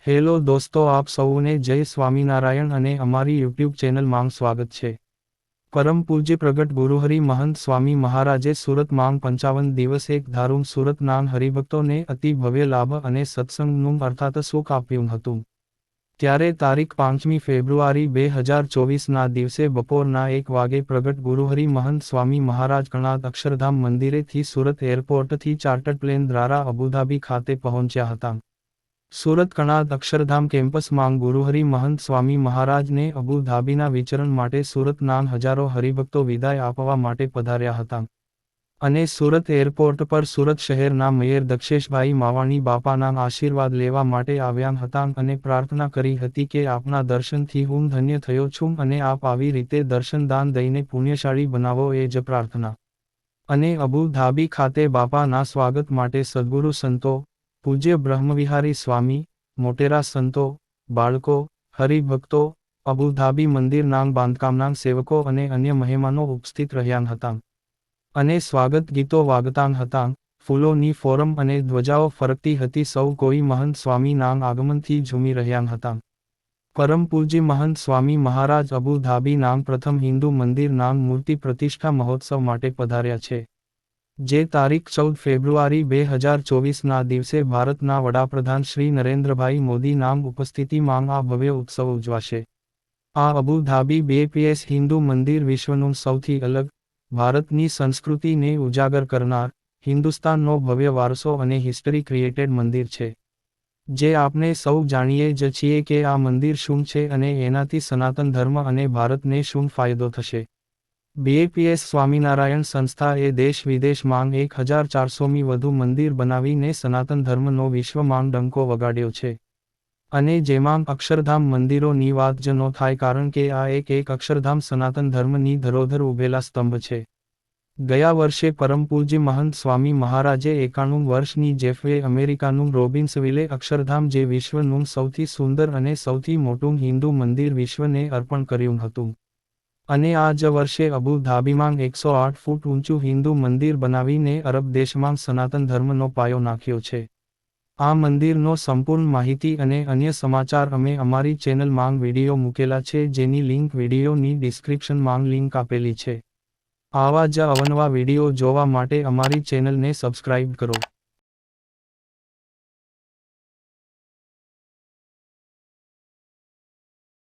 Hello દોસ્તો, આપ સૌને જય સ્વામિનારાયણ અને અમારી યુટ્યુબ ચેનલમાં સ્વાગત છે. પરમ પૂજ્ય પ્રગટ ગુરુહરિ મહંત સ્વામી મહારાજે સુરત માંગ 55 દિવસ એક ધારૂમ સુરત નાન હરિભક્તોને અતિ ભવ્ય લાભ અને સત્સંગનું અર્થાત સુખ આપ્યું હતું. ત્યારે તારીખ 5મી ફેબ્રુઆરી 2024ના દિવસે બપોરના 1 વાગે પ્રગટ ગુરુહરિ મહંત સ્વામી મહારાજ કણાદ અક્ષરધામ મંદિરેથી સુરત એરપોર્ટથી ચાર્ટર્ડ પ્લેન દ્વારા અબુધાબી ખાતે પહોંચ્યા હતા. સુરત કણાદ અક્ષરધામ કેમ્પસમાં ગુરુહરિ મહંત સ્વામી મહારાજને અબુધાબીના વિચરણ માટે સુરત નાન હજારો હરિભક્તો વિદાય આપવા માટે પધાર્યા હતા. અને સુરત એરપોર્ટ પર સુરત શહેરના મેયર દક્ષેશભાઈ માવાણી બાપાના આશીર્વાદ લેવા માટે આવ્યા હતા અને પ્રાર્થના કરી હતી કે આપના દર્શનથી હું ધન્ય થયો છું અને આપ આવી રીતે દર્શનદાન દઈને પુણ્યશાળી બનાવો એ જ પ્રાર્થના. અને અબુધાબી ખાતે બાપાના સ્વાગત માટે સદ્ગુરુ સંતો, પૂજ્ય બ્રહ્મવિહારી સ્વામી, મોટેરા સંતો, બાળકો, હરિભક્તો, અબુધાબી મંદિરના બાંધકામના સેવકો અને અન્ય મહેમાનો ઉપસ્થિત રહ્યા હતા. અને સ્વાગત ગીતો વાગતા હતા, ફૂલોની ફોરમ અને ધ્વજાઓ ફરકતી હતી. સૌ કોઈ મહંત સ્વામીના આગમનથી ઝૂમી રહ્યા હતા. પરમ પૂજ્ય મહંત સ્વામી મહારાજ અબુધાબીના પ્રથમ હિન્દુ મંદિરના મૂર્તિ પ્રતિષ્ઠા મહોત્સવ માટે પધાર્યા છે. જે તારીખ 14 ફેબ્રુઆરી 2024ના દિવસે ભારતના વડાપ્રધાન શ્રી નરેન્દ્રભાઈ મોદીના ઉપસ્થિતિમાં આ ભવ્ય ઉત્સવ ઉજવાશે. આ અબુધાબી BAPS હિન્દુ મંદિર વિશ્વનું સૌથી અલગ, ભારતની સંસ્કૃતિને ઉજાગર કરનાર, હિન્દુસ્તાનનો ભવ્ય વારસો અને હિસ્ટરી ક્રિએટેડ મંદિર છે. જે આપણે સૌ જાણીએ જ છીએ કે આ મંદિર શું છે અને એનાથી સનાતન ધર્મ અને ભારતને શું ફાયદો થશે. BAPS સ્વામિનારાયણ સંસ્થા એ દેશ વિદેશમાં 1400મી વધુ મંદિર બનાવીને સનાતન ધર્મનો વિશ્વમાં ડંકો વગાડ્યો છે. અને જેમાં અક્ષરધામ મંદિરોની વાત જ ન થાય, કારણ કે આ એક અક્ષરધામ સનાતન ધર્મની ધરોધર ઉભેલા સ્તંભ છે. ગયા વર્ષે પરમ પૂજ્ય મહંત સ્વામી મહારાજે 91 વર્ષની જેફવે અમેરિકાનું રોબિન્સવિલે અક્ષરધામ જે વિશ્વનું સૌથી સુંદર અને સૌથી મોટું હિન્દુ મંદિર વિશ્વને અર્પણ કર્યું હતું. અને આ જ વર્ષે અબુધાબીમાં 108 ફૂટ ઊંચું હિન્દુ મંદિર બનાવીને અરબ દેશમાં સનાતન ધર્મનો પાયો નાખ્યો છે. આ મંદિરનો સંપૂર્ણ માહિતી અને અન્ય સમાચાર અમે અમારી ચેનલમાં વિડીયો મૂકેલા છે, જેની લિંક વિડીયોની ડિસ્ક્રિપ્શનમાં લિંક આપેલી છે. આવા જ અવનવા વિડીયો જોવા માટે અમારી ચેનલને સબસ્ક્રાઇબ કરો.